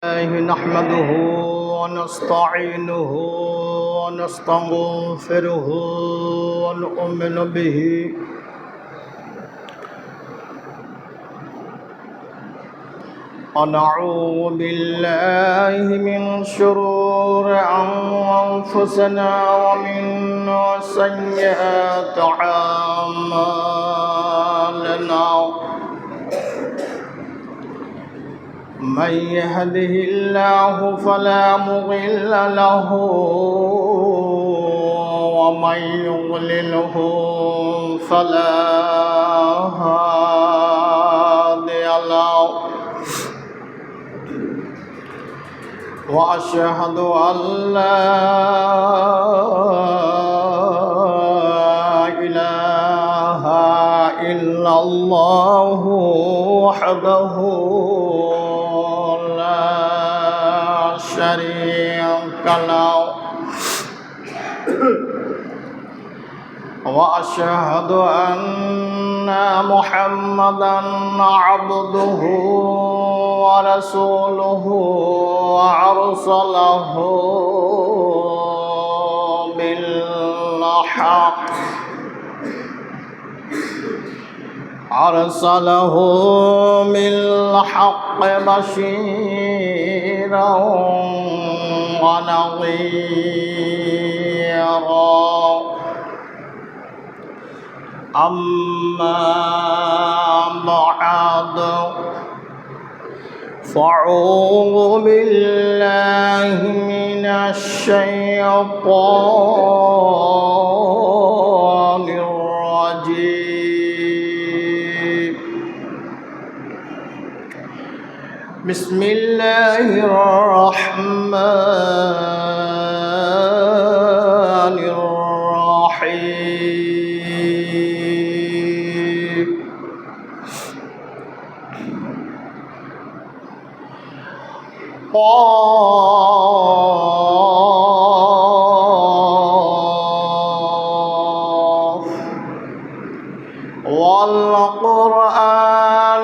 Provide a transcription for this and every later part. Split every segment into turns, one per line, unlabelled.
نحمده ونستعينه ونستغفره ونؤمن به ونعوذ بالله من شرور أنفسنا ومن سيئات أعمالنا من يهده الله فلا مضل له ومن يضلله فلا هادي له وأشهد أن لا إله إلا الله وحده شريك له وأشهد أن محمدا عبده ورسوله وأرسله بالحق بالحق بشيرا ونظيرا أما بعد فأعوذ بالله من الشيطان الرجيم بسم الله الرحمن الرحيم قاف والقرآن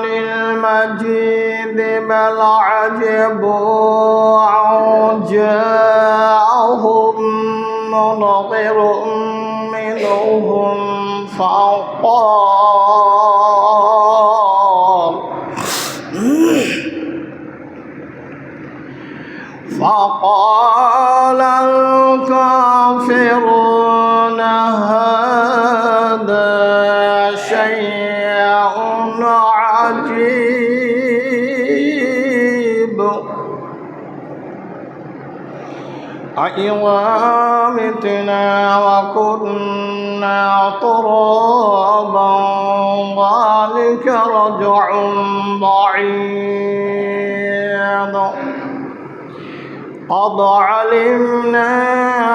المجيد بل عجبوا أن جاءهم منذر منهم فقال الكافرون هذا شيء عجيب أإذا متنا وكنا ترابا ذلك رجع بعيد قد علمنا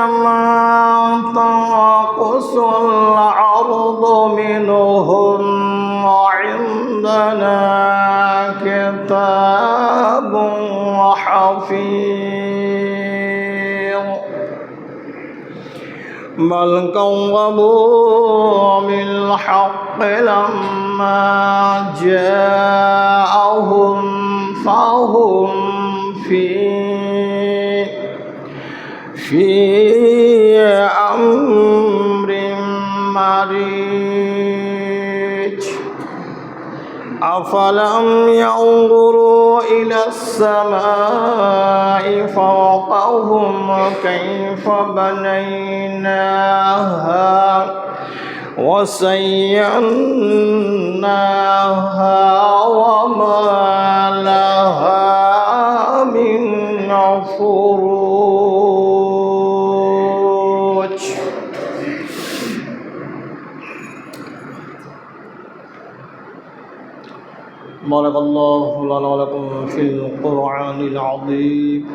ما تنقص الأرض منهم وعندنا كتاب حفيظ بل كذبوا بالحق لما جاءهم فهم في أمر مريج أفلم ينظروا إلى السماء فوقهم كيف بنيناها وزيناها وما لها من فروج بارك الله لنا ولكم في القرآن العظيم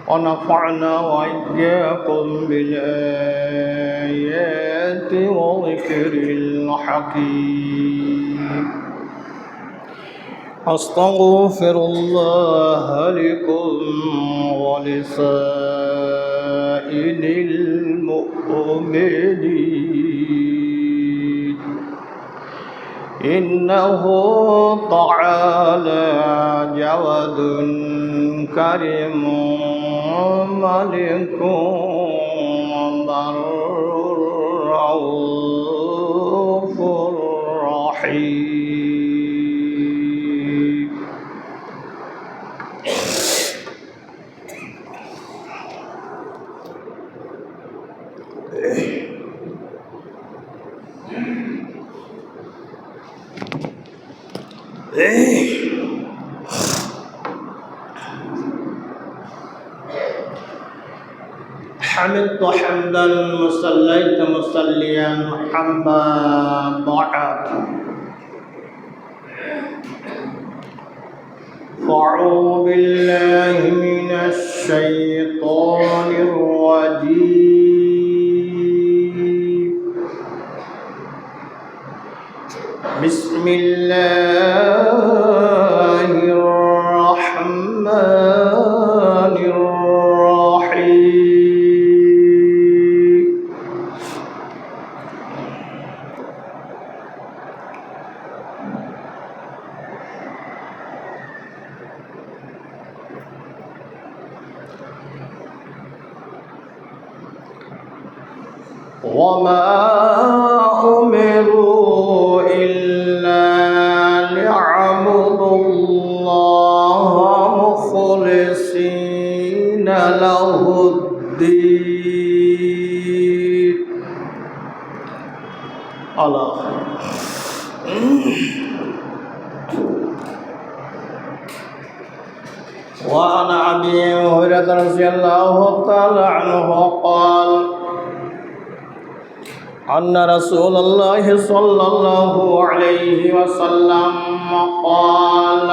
ونفعنا وإياكم بالآيات وذكر الحكيم أستغفر الله لكم ولسائر المؤمنين إنه تعالى جواد كريم ملك بر رؤوف رحيم. حمدت حمدا وصليت مصليا أما بعد فأعوذ بالله من الشيطان الرجيم. بسم الله الرحمن الرحيم. وما أمروا إلا ليعبدوا الله مخلصين له الدين. الله. وعن أبي هريرة رضي الله تعالى عنه قال أن رسول الله صلى الله عليه وسلم قال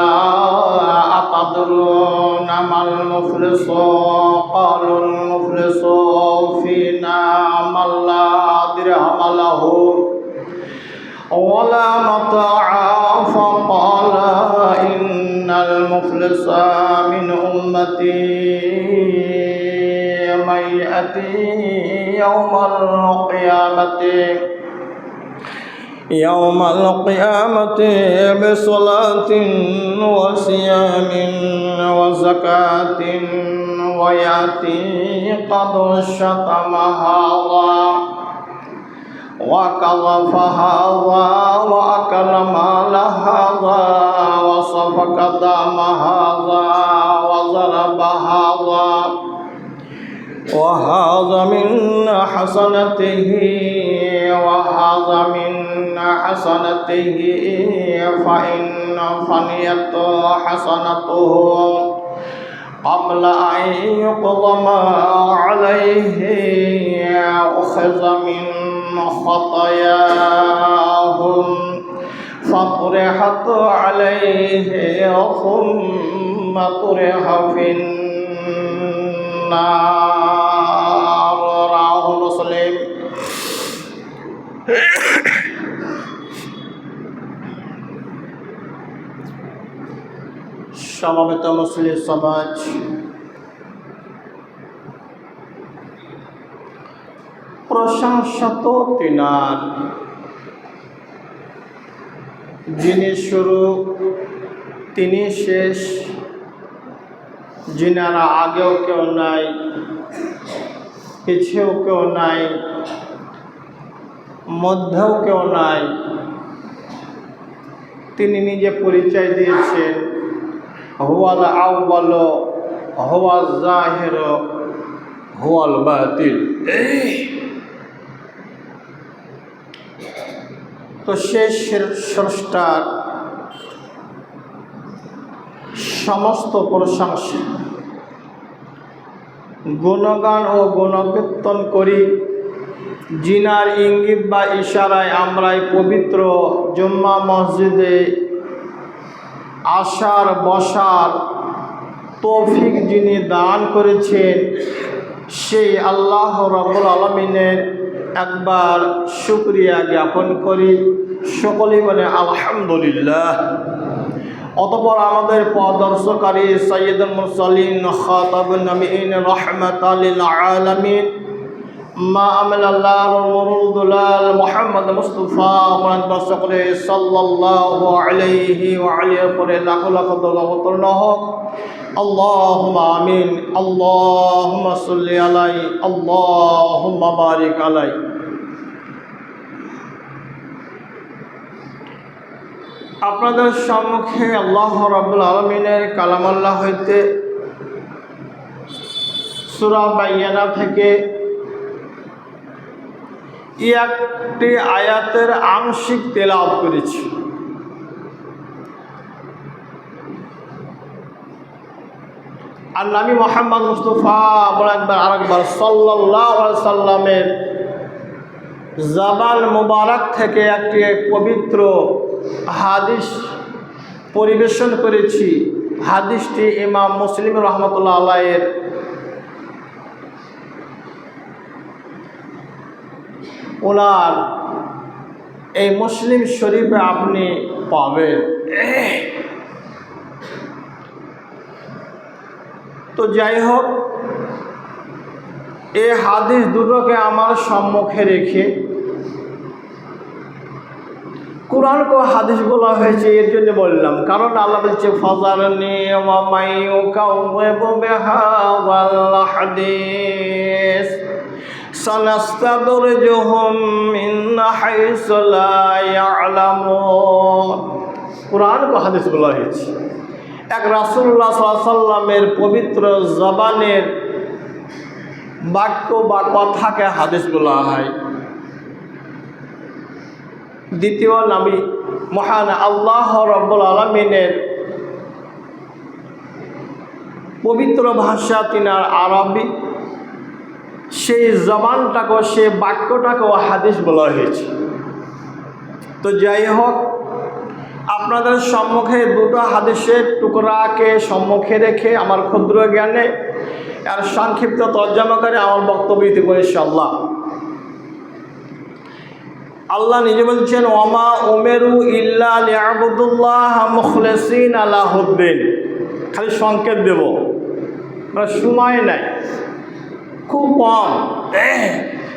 أتدرون ما المفلس؟ قالوا المفلس فينا من لا درهم له ولا متاع. فقال إن المفلس من أمتي من يأتي يوم القيامة بصلاة وصيام وزكاة ويأتي قد شتم هذا وكذب هذا وأكل مال هذا وسفك دم هذا وضرب هذا وهذا من حسنته وهذا من حسنته فإن فنيت حسنته قبل أن يقضم عليه أخذ من خطاياهم فطرحت عليه ثم طرح في النار. رواه مسلم. সমবেত মুসলিম সমাজ, প্রশংসা তো তিনার, যিনি শুরু তিনি শেষ, যিনার আগেও কেউ নাই, পিছেও কেউ নাই, মধ্যেও কেউ নাই। তিনি নিজে পরিচয় দিয়েছেন, হুয়াল আউয়াল হুয়াল জাহির হুয়াল বাতিল। তো শেষ স্রষ্টার সমস্ত প্রশংসা গুণগান ও গুণকীর্তন করি, জিনার ইঙ্গিত বা ইশারায় আমরা এই পবিত্র জুম্মা মসজিদে আসার বসার তৌফিক যিনি দান করেছেন, সেই আল্লাহ রাব্বুল আলামিনের একবার শুকরিয়া জ্ঞাপন করি। সকলেই বলে আলহামদুলিল্লাহ। অতঃপর আমাদের পথদর্শকারী সাইয়্যিদুল মুরসালিন খাতাবুন নবিয়্যিন রাহমাতাল লিল আলামিন মা আমাল্লাহ মুরুদুলাল মুহাম্মদ মুস্তাফা মুহাম্মদ সাল্লাল্লাহু আলাইহি ওয়া আলিহি করে লাখ লাখ দরুদ নহক আল্লাহুম্মা আমিন আল্লাহুম্মা সাল্লি আলাই আল্লাহুম্মা বারিক আলাই। আপনাদের সম্মুখে আল্লাহ রাব্বুল আলামিনের কালামাল্লাহ হইতে সূরা বাইয়ানা থেকে একটি আয়াতের আংশিক তেলাওয়াত করেছি। আর নবী মুহাম্মদ মুস্তাফা আরেকবার সাল্লাল্লাহু আলাইহি সাল্লামের জবান মুবারক থেকে একটি পবিত্র হাদিস পরিবেশন করেছি। হাদিসটি ইমাম মুসলিম রহমতুল্লাহ আলাইহির ওনার এই মুসলিম শরীফে আপনি পাবেন। তো যাই হোক, এই হাদিস দুটোকে আমার সম্মুখে রেখে কোরআনকে হাদিস বলা হয়েছে, এর জন্য বললাম, কারণ আল্লাহ বলছে ফাজারনি ওয়া মাইয়ুকাউযিবু বিহাযাল হাদিস সানাস্তাদরিজুহুম মিন হাইসু লা ইয়ালামুন। কোরআনকে হাদিস বলা হয়েছে। এক রাসূলুল্লাহ সাল্লাল্লাহু আলাইহি সাল্লামের পবিত্র জবানের বাক্য বা কথাকে হাদিস বলা হয়। দ্বিতীয় নবী মহান আল্লাহ রাব্বুল আলামিনের পবিত্র ভাষা তিনার আরবি, সেই জবানটাকে সেই বাক্যটাকেও হাদিস বলা হয়েছে। তো যাই হোক, আপনাদের সম্মুখে দুটো হাদিসের টুকরাকে সম্মুখে রেখে আমার ক্ষুদ্র জ্ঞানে আর সংক্ষিপ্ত তর্জমা করে আমার বক্তব্য দিতে পারি ইনশাআল্লাহ। আল্লাহ নিজে বলছেন ওয়ামা উমেরু ইল্লা লিয়াবুদুল্লাহ মুখলিসিনা লাহুদ্দিন। খালি সংকেত দেব, মানে সময় নাই, খুব কম।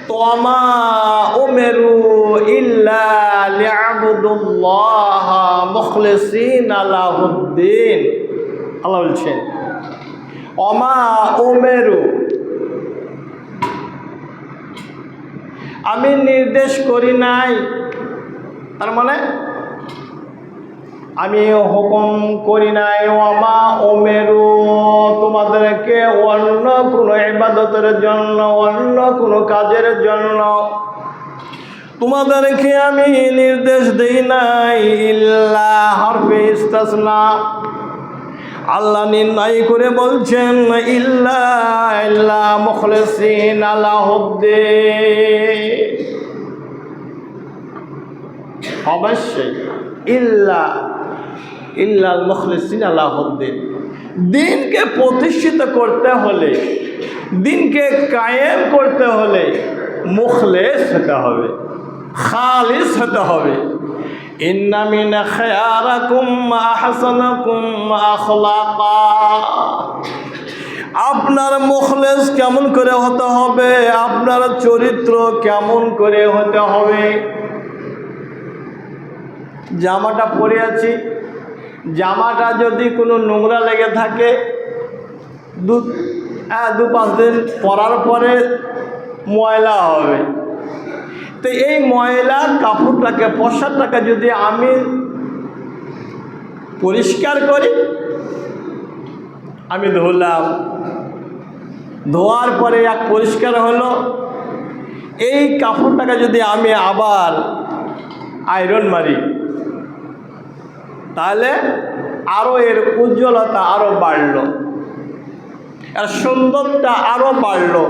তো ওয়ামা উমেরু ইল্লা লিয়াবুদুল্লাহ মুখলিসিনা লাহুদ্দিন। আল্লাহ বলছেন ওয়ামা উমেরু, আমি নির্দেশ করি নাই, তার মানে আমি হুকুম করি নাই। ওয়ামা উমেরু, তোমাদেরকে অন্য কোনো ইবাদতের জন্য, অন্য কোনো কাজের জন্য তোমাদেরকে আমি নির্দেশ দেই নাই। ইল্লা হরফে ইস্তিসনা, আল্লাহ নির্ণয় করে বলছেন ইল্লা ইল্লা মুখলিসিনা লাহুদ্দিন। অবশ্যই ইল্লা ইল্লাল মুখলিসিনা লাহুদ্দিন। দিনকে প্রতিষ্ঠিত করতে হলে, দিনকে কায়েম করতে হলে মুখলিস হতে হবে, খালিস হতে হবে। ইন্না মিন খিয়ারাকুম আহসানাকুম আখলাকা। আপনার মুখলিস কেমন করে হতে হবে, আপনার চরিত্র কেমন করে হতে হবে। জামাটা পরে আছি, জামাটা যদি কোনো নোংরা লেগে থাকে, দু পাঁচ দিন পরার পরে ময়লা হবে। তো এই ময়লা কাপড়টাকে, পোশাকটাকে যদি আমি পরিষ্কার করি, আমি ধুলাম, ধোয়ার পরে এক পরিষ্কার হলো, এই কাপড়টাকে যদি আমি আবার আয়রন মারি, তাহলে আরও এর উজ্জ্বলতা আরও বাড়লো, এর সুন্দরটা আরও বাড়লো।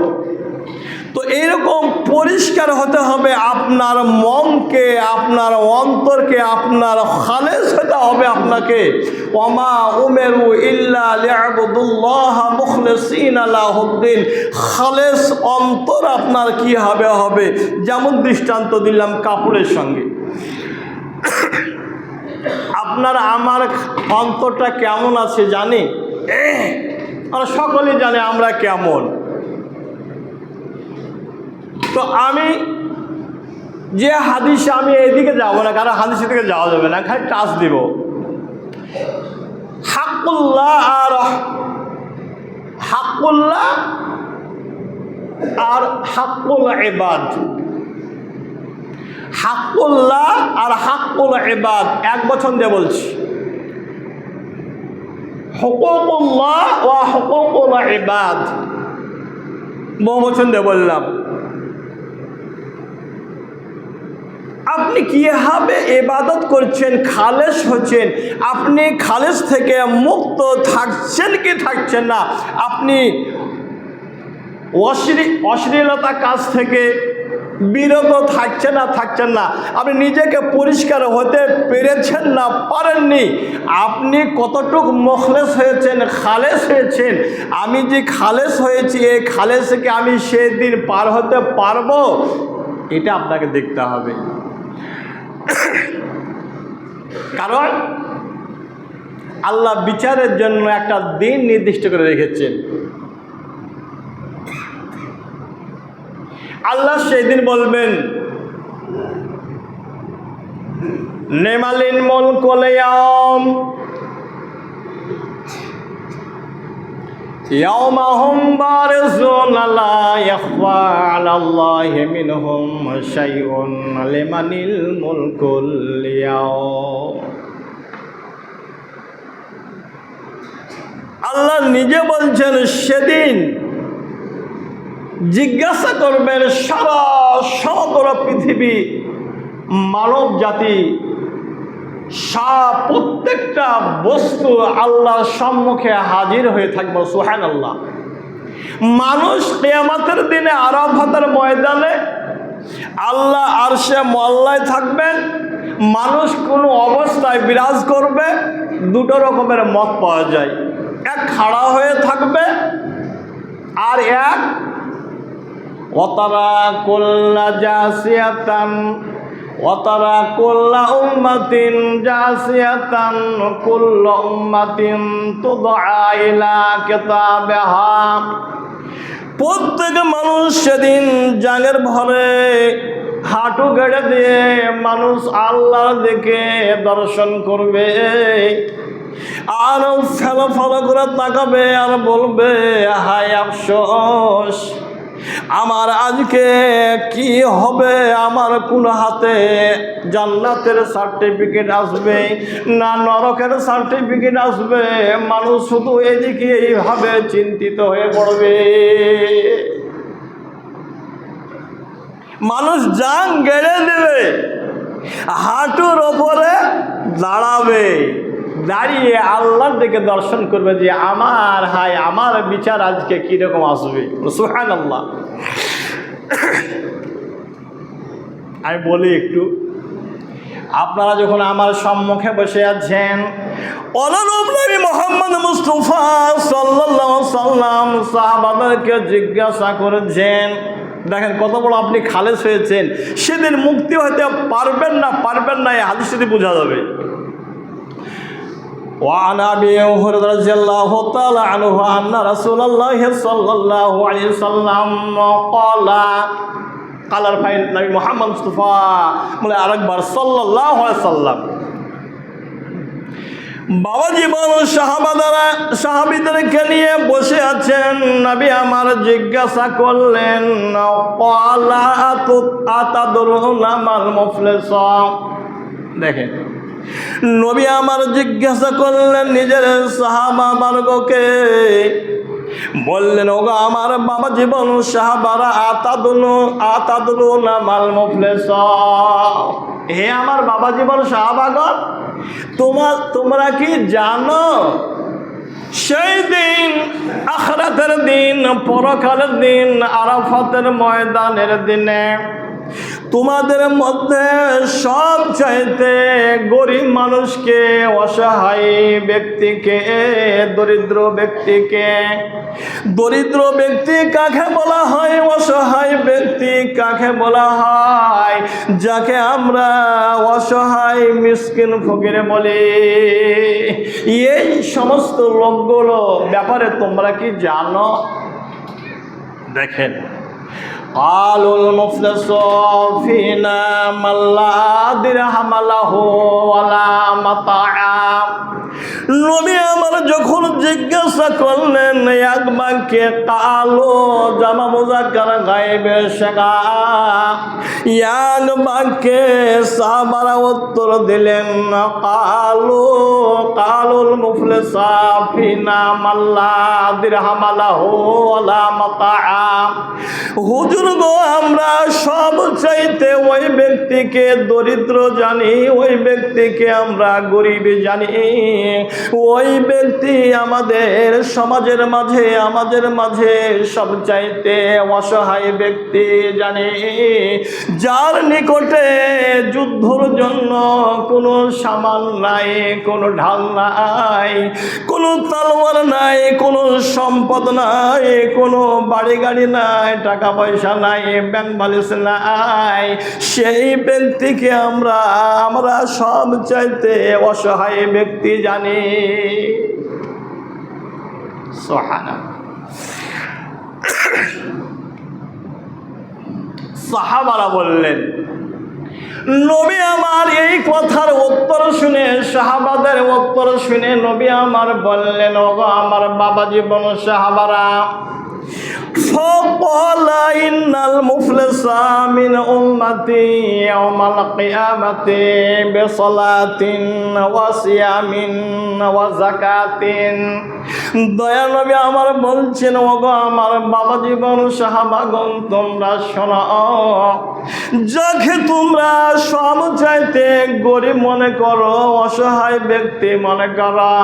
তো এরকম পরিষ্কার হতে হবে আপনার মনকে, আপনার অন্তরকে, আপনার খালেস হতে হবে আপনাকে। ওয়ামা উমেরু ইল্লা লিয়াবুদুল্লাহ মুখলিসিনা লাহুদ্দিন। খালেস অন্তর আপনার কি হবে। যেমন দৃষ্টান্ত দিলাম কাপড়ের সঙ্গে, আপনার আমার অন্তরটা কেমন আছে জানি, আমরা সকলেই জানি আমরা কেমন। তো আমি যে হাদিসে আমি এইদিকে যাবো না, কারণ হাদিসের দিকে যাওয়া যাবে না, খালি টাচ দিব। হাক্কুল্লাহ আর হাক্কুল্লাহ আর হাক্কুল ইবাদ, হাক্কুল্লাহ আর হাক্কুল ইবাদ এক বচন দিয়ে বলছি। হুকুকুল্লাহ ওয়া হুকুকুল ইবাদ বহু বচন দিয়ে বললাম। আপনি কিভাবে ইবাদত করছেন, খালেস হচ্ছেন, আপনি খালেস থেকে মুক্ত থাকছেন কি থাকছেন না, আপনি অশ্লীলতা কাজ থেকে বিরত থাকছেন না থাকছেন না, আপনি নিজেকে পরিষ্কার হতে পেরেছেন না পারেননি, আপনি কতটুকু মুখলেস হয়েছেন, খালেস হয়েছেন। আমি যে খালেস হয়েছি, এই খালেসকে আমি সেদিন পার হতে পারবো, এটা আপনাকে দেখতে হবে। কারণ আল্লাহ বিচারের জন্য একটা দিন নির্দিষ্ট করে রেখেছেন। আল্লাহ সেই দিন বলবেন, নেমালিন মুলকুল ইয়াউম ইয়াউমা হুম বারিজুন লা ইয়াখফা আলাল্লাহি মিনহুম শাইউন লিমানিল মুলকুল ইয়াউম। আল্লাহ নিজে বলছেন সেদিন জিজ্ঞাসা করবেন সারা সমগ্র পৃথিবী, মানব জাতি, প্রত্যেকটা বস্তু আল্লাহর সম্মুখে হাজির হয়ে থাকবে। সুবহানাল্লাহ। মানুষ কিয়ামতের দিনে আরাফাতের ময়দানে আল্লাহ আরশে মোয়াল্লায় থাকবেন। মানুষ কোনো অবস্থায় বিরাজ করবে, দুটো রকমের মত পাওয়া যায়। এক খাড়া হয়ে থাকবে, আর এক ওয়াতারা কুল্লা জাসিয়াতান ওয়াতারা কুল্লা উম্মাতিন জাসিয়াতান কুল্লু উম্মাতিন তুদআ ইলা কিতাবিহা। প্রত্যেক মানুষ সেদিন জাগের ভরে হাঁটু গেড়ে দিয়ে মানুষ আল্লাহর দিকে দর্শন করবে, আর ফেলো ফেলো করে তাকাবে আর বলবে, হায় আফসোস, আমার আজকে কি হবে, আমার কোন হাতে জান্নাতের সার্টিফিকেট আসবে না নরকের সার্টিফিকেট আসবে। মানুষ শুধু এদিকে এইভাবে চিন্তিত হয়ে পড়বে। মানুষ জান গেড়ে দেবে, হাঁটুর ওপরে দাঁড়াবে, দাঁড়িয়ে আল্লাহর দিকে দর্শন করবে যে আমার হায় আমার বিচার আজকে কিরকম আসবে। সুবহানাল্লাহ। আমি বলি একটু, আপনারা যখন আমার সম্মুখে বসে আছেন, অনুরূপ নবী মুহাম্মদ মুস্তাফা সাল্লাল্লাহু আলাইহি সাল্লাম সাহাবাদেরকে জিজ্ঞাসা করেছেন, দেখেন কত বড় আপনি খালেস হয়েছেন, সেদিন মুক্তি হতে পারবেন না এই হাদিস থেকে বোঝা যাবে। وعن أبي هريرة رضي الله تعالى عنه أن رسول الله صلى الله عليه وسلم قال নবী মুহাম্মদ মুস্তাফা বলে আরেকবার সাল্লাল্লাহু আলাইহি সাল্লাম, বাবা জীবন সাহাবীদেরকে নিয়ে বসে আছেন। নবী আমার জিজ্ঞাসা করলেন, ক্বালা আতাদরুনা মাল মুফলিস। দেখেন নবী আমার জিজ্ঞাসা করলেন নিজের সাহাবাবর্গকে, বললেন, ওগো আমার বাবা জীবন সাহাবারা, আতাদরুনা মাল মুফলিস। হে আমার বাবা জীবন সাহাবাগণ, তোমরা কি জানো সেই দিন, আখিরাতের দিন, পরকালের দিন, আরাফাতের ময়দানের দিনে তোমাদের মধ্যে সব চাইতে গরিব মানুষকে, অসহায় ব্যক্তিকে, দরিদ্র ব্যক্তি কাকে বলা হয়, অসহায় ব্যক্তি কাকে বলা হয়, যাকে আমরা অসহায় মিসকিন ফকির বলি, এই সমস্ত লোকগুলো ব্যাপারে তোমরা কি জানো? দেখেন قالوا المفلس فينا من لا درهم له ولا متاع। নবী আমার যখন জিজ্ঞাসা করলেন এক বাক্যে কালো জামা মুজাক্কার গায়েবের শেখা, এক বাক্যে সাহাবারা উত্তর দিলেন কালুল মুফলিসা ফিনা মাল্লা দিরহাম লাহু ওয়ালা মাতাআ। হুজুর গো, আমরা সব চাইতে ওই ব্যক্তিকে দরিদ্র জানি, ওই ব্যক্তিকে আমরা গরিব জানি, ওই ব্যক্তি আমাদের সমাজের মাঝে সব চাইতে অসহায় ব্যক্তি জানি, যার নিকটে যুদ্ধর জন্য কোনো সামান নাই, কোনো ঢাল নাই, কোনো তলোয়ার নাই, কোনো সম্পদ নাই, কোনো বাড়ি গাড়ি নাই, টাকা পয়সা নাই, ব্যাংক ব্যালেন্স নাই, সেই ব্যক্তিকে আমরা সব চাইতে অসহায় ব্যক্তি জানি। সাহাবারা বললেন, নবী আমার এই কথার উত্তর শুনে, সাহাবাদের উত্তর শুনে নবী আমার বললেন, ওগো আমার বাবা জীবন সাহাবারা, فقال إن المفلس من أمتي يوم القيامة بصلاة وصيام وزكاة। দয়া নবী আমার বলছেন, ওগো আমার বাবা জীবন সাহাবাগণ, তোমরা শোনো, যাকে তোমরা সব চাইতে গরিব মনে করো, অসহায় ব্যক্তি মনে করো,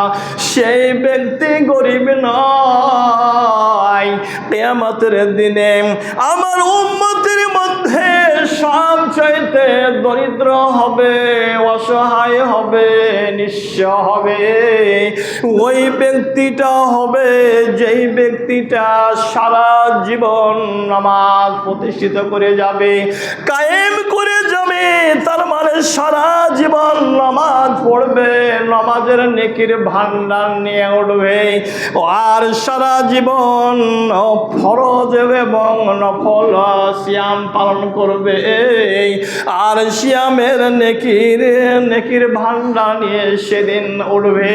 সেই ব্যক্তি গরিব নয়। কিয়ামতের দিনে আমার উম্মতের মধ্যে সব চাইতে দরিদ্র হবে, অসহায় হবে, নিঃস্ব হবে, ওই ব্যক্তিটা হবে যেই ব্যক্তিটা সারা জীবন নামাজ প্রতিষ্ঠিত করে যাবে, কায়েম করে যাবে। তার মানে সারা জীবন নামাজ পড়বে, নামাজের নেকির ভান্ডার নিয়ে উঠবে, আর সারা জীবন ফরজ এবং নফল সিয়াম পালন করবে, আর সিয়ামের নেকির ভান্ডার নিয়ে সেদিন উঠবে।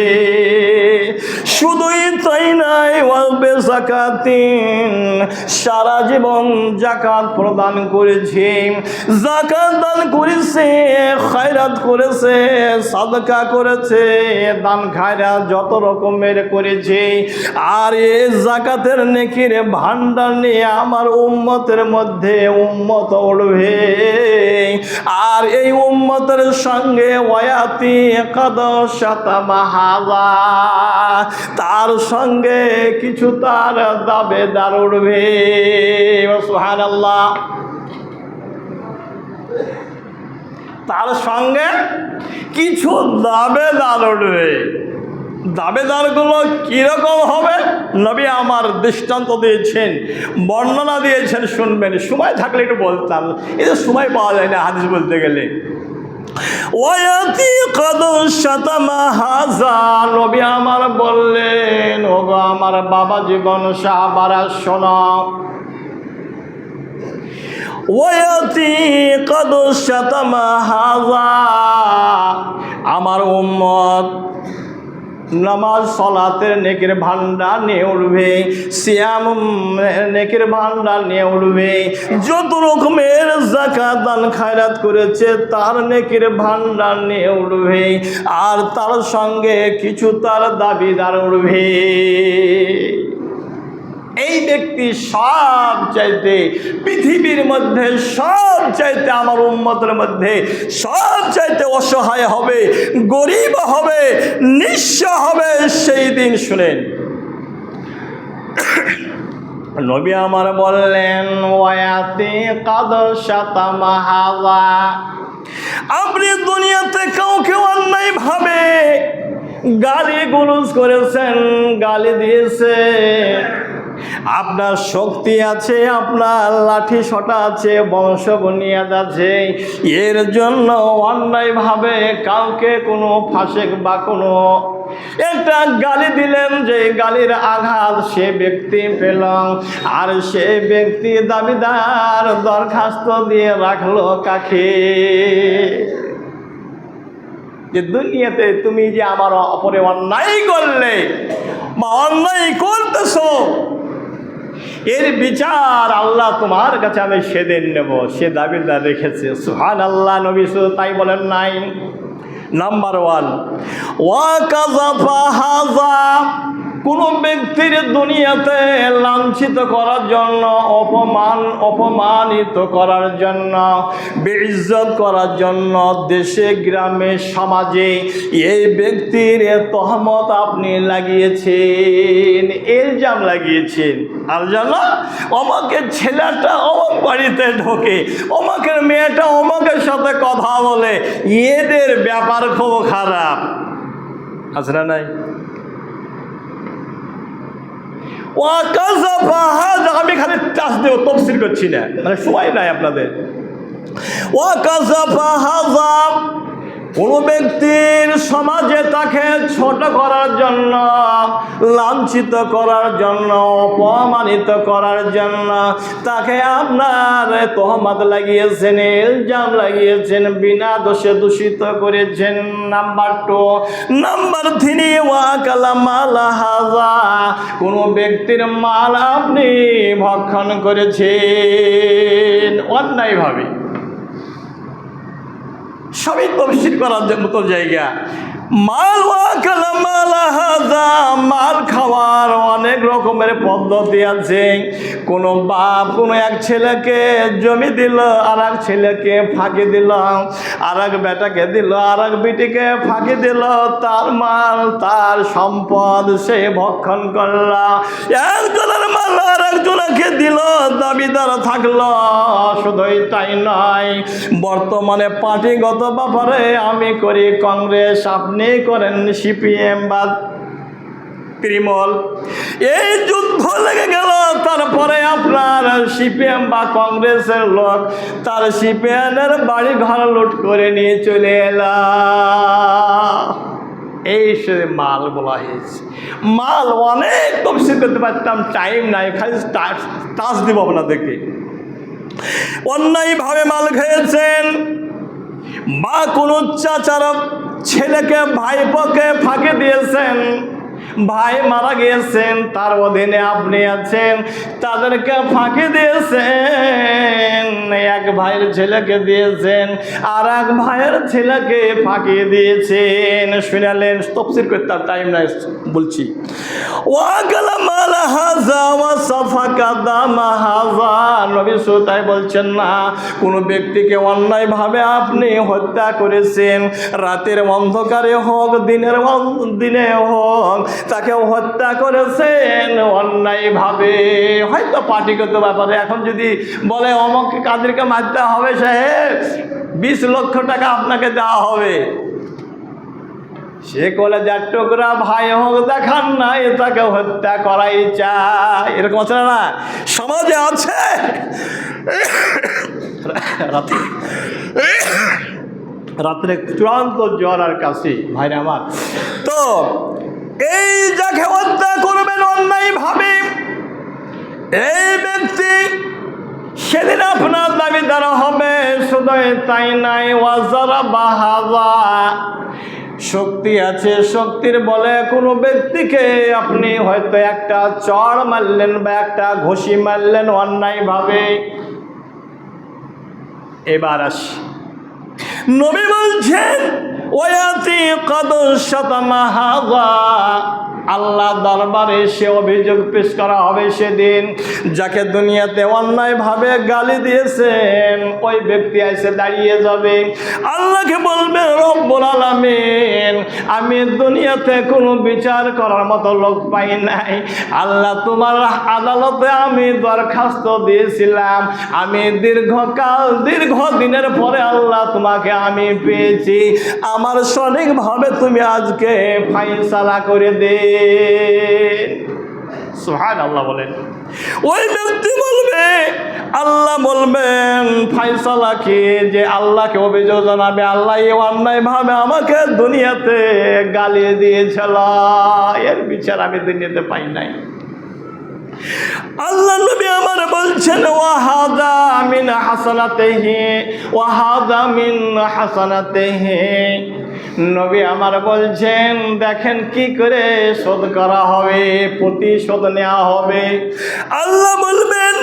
শুধুই তাই নাই, ওয়াবে যাকাতিন, সারা জীবন যাকাত প্রদান করেছে, যাকাত দান করেছে, খায়রাত করেছে, সাদকা করেছে, দান খায়রাত যত রকমের করেছে, আর এই যাকাতের নেকির ভান্ডার নিয়ে আমার উম্মতের মধ্যে উম্মত উঠবে, আর এই উম্মতের সঙ্গে ওয়ায়াতি কাদাশাতা মাহাযা, তার সঙ্গে কিছু তার দাবেদার উঠবে। সুবহানাল্লাহ। তার সঙ্গে কিছু দাবেদার উঠবে। দাবেদারগুলো কীরকম হবে নবী আমার দৃষ্টান্ত দিয়েছেন, বর্ণনা দিয়েছেন, শুনবেন। সময় থাকলে একটু বলতাম, এই যে সময় পাওয়া যায় না হাদিস বলতে গেলে। ওয়ায়াতি কাদাশাতা মাহাযা, নবী আমার বললেন, ওগো আমার বাবা জীবন সাহাবারা শোনো, ওয়ায়াতি কাদাশাতা মাহাযা, আমার উম্মত নামাজ সালাতের নেকির ভান্ডার নিয়ে উঠবে, সিয়াম নেকির ভান্ডার নিয়ে উঠবে, যত রকমের যাকাত দান খায়রাত করেছে তার নেকির ভান্ডার নিয়ে উঠবে, আর তার সঙ্গে কিছু তার দাবিদার উঠবে। এই ব্যক্তি সব চাইতে পৃথিবীর মধ্যে সব চাইতে আমার উম্মতের মধ্যে সব চাইতে অসহায় হবে, গরিব হবে, নিঃস্ব হবে সেই দিন। শুনেন, নবী আমার বললেন, ওয়ায়াতি কাদাশাতা মাহাযা, আপনি দুনিয়াতে কাউকে অন্যায় ভাবে গালি গুলুজ করেছেন, গালি দিয়েছে, আপনার শক্তি আছে, আপনার লাঠি সটা আছে, বংশ বুনিয়াদ আছে, এর জন্য অন্যায়ভাবে কাউকে কোনো ফাসেক বা কোনো একটা গালি দিলেন, যে গালির আঘাত সে ব্যক্তি পেল, আর সে ব্যক্তি দাবিদার দরখাস্ত দিয়ে রাখলো কাকে? যে দুনিয়াতে তুমি যে আমার অপরে অন্যায় করলে বা অন্যায় করতেছো, এর বিচার আল্লাহ তোমার কাছে আমি সেদিন নেব, সে দাবিদার রেখেছে। সুবহানাল্লাহ। নবী শুধু তাই বলেন নাই। নাম্বার 1, ওয়াকাযাফা হাযা, কোনো ব্যক্তির দুনিয়াতে লাঞ্ছিত করার জন্য, অপমানিত করার জন্য, বেইজ্জত করার জন্য দেশে গ্রামে সমাজে এই ব্যক্তির তহমত আপনি লাগিয়েছেন, ইলজাম লাগিয়েছেন। আর জানো, আমাকে ছেলেটা অমুক বাড়িতে ঢোকে, আমাকে মেয়েটা অমুকের সাথে কথা বলে, এদের ব্যাপার খুব খারাপ। আছে না নাই? আমি খালি টাচ দেব, তফসির করছি না, মানে সময় নাই আপনাদের। কোনো ব্যক্তির সমাজে তাকে ছোট করার জন্য, লাঞ্ছিত করার জন্য, অপমানিত করার জন্য তাকে আপনার তহমত লাগিয়েছেন, ইলজাম লাগিয়েছেন, বিনা দোষে দূষিত করেছেন। নাম্বার 2। নাম্বার 3, ওয়াকালা মাল হাযা, কোনো ব্যক্তির মাল আপনি ভক্ষণ করেছেন অন্যায়ভাবে। সবই তফসির করার মতো জায়গা। মাল ওয়াকালা মাল হাযা, মাল খাওয়ার অনেক রকমের পদ্ধতি আছে। কোনো বাপ কোনো এক ছেলেকে জমি দিল, আর এক ছেলেকে ফাঁকি দিল, আর এক বেটাকে দিল, আর এক বিটিকে ফাঁকি দিল, তার মাল তার সম্পদ সে ভক্ষণ করল। একজনের মাল আর একজনকে দিল, দাবিদার থাকলো। শুধুই তাই নয়, বর্তমানে পার্টিগত ব্যাপারে আমি করি কংগ্রেস, আপনি করেন সিপিএম বা তৃণমূল, এই যুদ্ধ লেগে গেল। তারপরে আপনার সিপিএম বা কংগ্রেসের লোক তার সিপিএমের বাড়ি ঘর লুট করে নিয়ে চলে এলো। এই সে মাল বলা হয়েছে। মাল অনেক তফসিল করতে পারতাম, টাইম নাই, খালি টাচ দিব আপনাদেরকে। অন্যায়ভাবে মাল খেয়েছেন, বা কোনো চাচার ছেলেকে ভাইপোকে ফাঁকি দিয়েছেন, ভাই মারা গিয়েছেন, তার অধীনে আপনি আছেন, তাদেরকে ফাঁকি দিয়েছেন। এক ভাইয়ের ছেলেকে দিয়েছেন, আর এক ভাইয়ের ছেলেকে ফাঁকি দিয়েছেন। শুনালেন, তফসির করতে টাইম নাই, বলছি। ওয়াকালা মাল হাযা ওয়া সাফাকা দামা হাযা, নবী তাই বলছেন না, কোনো ব্যক্তিকে অন্যায়ভাবে আপনি হত্যা করেছেন, রাতের অন্ধকারে হোক দিনে হোক, তাকে হত্যা করেছেন অন্যায়ভাবে। হয়তো পার্টিগত ব্যাপারে এখন যদি বলে অমুক কাদেরকে মারতে হবে, সাহেব 20 লক্ষ টাকা আপনাকে দেওয়া হবে, সে কলেজার টুকরা ভাই হোক দেখান নাই, তাকে হত্যা করাই চায়। এরকম আছে না, সমাজে আছে। রাত্রে চূড়ান্ত জ্বর আর কাশি, ভাইরা আমার। তো এই যাকে হত্যা করবেন অন্যায়ভাবে, এই ব্যক্তি সেদিন আপনার দাবিদার হবে। শুধু তাই নাই, ওয়াজারা বাহাজা, শক্তি আছে, শক্তির বলে কোনো ব্যক্তিকে আপনি হয়তো একটা চড় মারলেন বা একটা ঘুষি মারলেন অন্যায়ভাবে। এবার আসি, নবী বলছেন ওয়াতি কদ শাতামা হাযা, আল্লাহ দরবারে সে অভিযোগ পেশ করা হবে সেদিন, যাকে দুনিয়াতে অন্যায়ভাবে গালি দিয়েছেন, ওই ব্যক্তি এসে দাঁড়িয়ে যাবে, আল্লাহকে বলবে, রব্বুল আলামিন, আমি দুনিয়াতে কোনো বিচার করার মতো লোক পাই নাই। আল্লাহ, তোমার আদালতে আমি দরখাস্ত দিয়েছিলাম, আমি দীর্ঘদিনের পরে আল্লাহ তোমাকে আমি পেয়েছি, আমার সঠিকভাবে তুমি আজকে ফাইসালা করে দে। সুবহানাল্লাহ বলেন। ওই ব্যক্তি বলবে, আল্লাহ বলবেন ফায়সালা কি, যে আল্লাহকে অভিযোগ জানাবে, আল্লাহ এই অন্যায় ভাবে আমাকে দুনিয়াতে গালি দিয়েছিল, এর বিচার আমি দুনিয়াতে পাই নাই। আল্লাহ নবী আমার বলছেন ওয়াহাদা মিন হাসানাতিহি ওয়াহাদা মিন হাসানাতিহি, নবী আমার বলছেন দেখেন কি করে শোধ করা হবে, প্রতিশোধ নেওয়া হবে। আল্লাহ বলবেন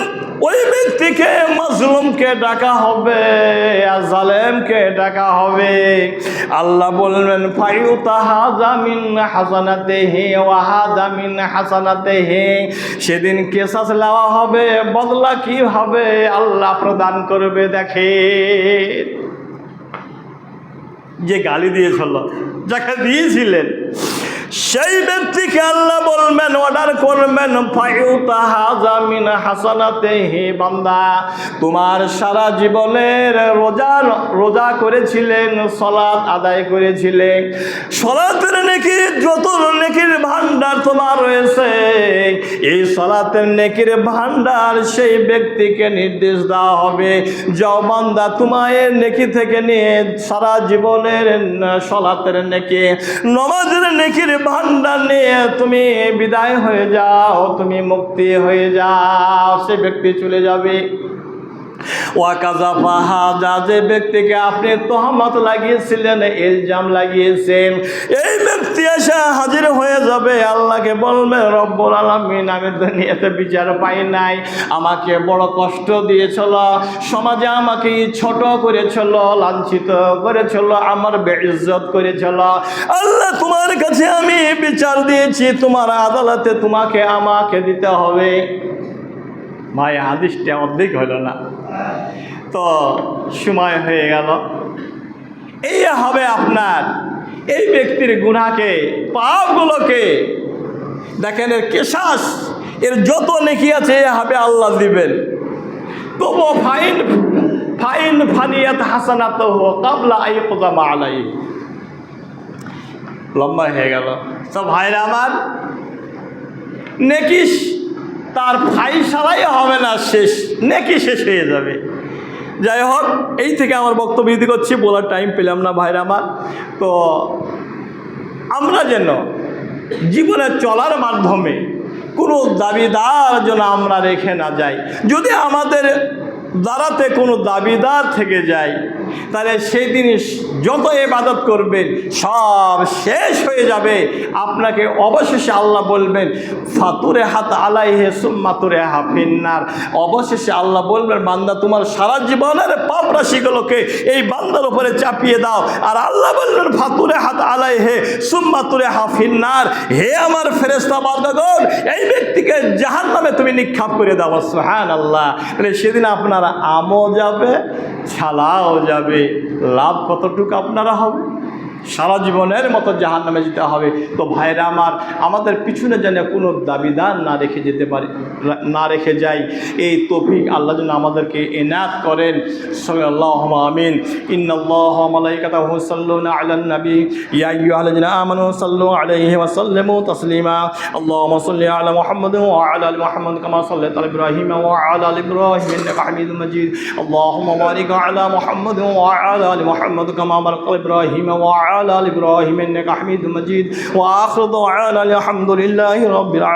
ওই ব্যক্তিকে মাজলুমকে ডাকা হবে আর জালেমকে ডাকা হবে। আল্লাহ বলবেন ফায়ুতাহাযা মিন হাসানাতিহি ওয়া হাযা মিন হাসানাতিহি, সেদিন কেসাস নেওয়া হবে, বদলা কি হবে আল্লাহ প্রদান করবে। দেখে যে গালি দিয়েছিল, যাকে দিয়েছিলেন, সেই ব্যক্তিকে আল্লাহ বলবেন, অর্ডার করবেন ফায়ুতাহাযা মিন হাসানাতিহি, বান্দা তোমার সারা জীবনের রোজা করেছিলেন, সালাত আদায় করেছিলেন, সালাতের নেকি যত নেকির ভান্ডার তোমার রয়েছে, এই সালাতের নেকির ভান্ডার সেই ব্যক্তিকে নির্দেশ দেওয়া হবে, যাও বান্দা তোমার নেকি থেকে নিয়ে সারা জীবনের সালাতের নেকি, নামাজের নেকির ভান্ডার নিয়ে তুমি বিদায় হয়ে যাও, তুমি মুক্তি হয়ে যাও। সে ব্যক্তি চলে যাবে। ওয়াকাযাফা হাযা, যে ব্যক্তিকে আপনি তহমত লাগিয়েছিলেন, ইলজাম লাগিয়েছেন, এই ব্যক্তি এসে হাজির হয়ে যাবে, আল্লাহকে বলবে রব্বুল আলামিন আমি দুনিয়াতে বিচার পাই নাই, আমাকে বড় কষ্ট দিয়েছিল, সমাজে আমাকে ছোট করেছিল, লাঞ্ছিত করেছিল, আমার বেইজ্জত করেছিল, আল্লাহ তোমার কাছে আমি বিচার দিয়েছি, তোমার আদালতে তোমাকে আমাকে দিতে হবে। ভাই হাদিসটা অর্ধেক হইল না, তো সময় হয়ে গেল। এই হবে আপনার এই ব্যক্তির গুনাহকে, পাপগুলোকে, দেখেন এর কেসাস, এর যত নেকি আছে এ হবে আল্লাহ দিবেন। তবু ফাইন ফানিয়াত হাসানাতুহু ক্বাবলা আইয়ুকযামা আলাইহি। লম্বা হয়ে গেল। সব ভাইরা আমার, নেকি তার ফাইসালাই হবে না, শেষ নেকি শেষ হয়ে যাবে। যাই হোক, এই থেকে আমার বক্তব্য দিতে করছি, বলার টাইম পেলাম না ভাইরা আমার। তো আমরা যেন জীবনে চলার মাধ্যমে কোনো দাবিদার যেন আমরা রেখে না যাই। যদি আমাদের দ্বারাতে কোনো দাবিদার থেকে যায়, তাহলে সেই দিন যত ইবাদত করবেন সব শেষ হয়ে যাবে। আপনাকে অবশেষে আল্লাহ বলবেন ফাতুরে হাত আলাইহে সুম্মা তুরে হাফিন্নার, অবশেষে আল্লাহ বলবেন বান্দা তোমার সারা জীবনের পাপ রাশিগুলোকে এই বান্দার উপরে চাপিয়ে দাও। আর আল্লাহ বলবেন ফাতুরে হাত আলাইহে সুম্মা তুরে হাফিন্নার, হে আমার ফেরেশতা বান্দাগণ এই ব্যক্তিকে জাহান্নামে তুমি নিক্ষেপ করে দাও। সুবহানাল্লাহ। তাহলে সেদিন আপনারা আমও যাবে, ছালাও যাবে, লাভ কতটুকু আপনারা হবে? সারা জীবনের মতো জাহান্নামে যেতে হবে। তো ভাইরা আমার, আমাদের পিছনে যেন কোনো দাবিদার না রেখে যেতে পারে, না রেখে যাই, এই তৌফিক আল্লাহ যেন আমাদেরকে এনায়েত করেন। সাল্লাল্লাহু আমিন। ইন্নাল্লাহা ওয়া মালাইকাতাহু ইউসাল্লুনা আলান নবী ইয়া আইয়ুহাল্লাযিনা আমানু সাল্লু আলাইহি ওয়া সাল্লিমু তাসলিমা। আল্লাহুম্মা সাল্লি আলা মুহাম্মাদিন ওয়া আলা আলি মুহাম্মাদ কামা সাল্লাইতা আলা ইব্রাহিম ওয়া আলা আলি ইব্রাহিম ইন্নাকা হামিদুম মাজিদ। আল্লাহুম্মা বারিক আলা মুহাম্মাদিন ওয়া আলা আলি মুহাম্মাদ কামা বারাকতা আলা ইব্রাহিম ওয়া على آل إبراهيم إنك حميد مجيد وآخر دعوانا الحمد لله رب العالمين।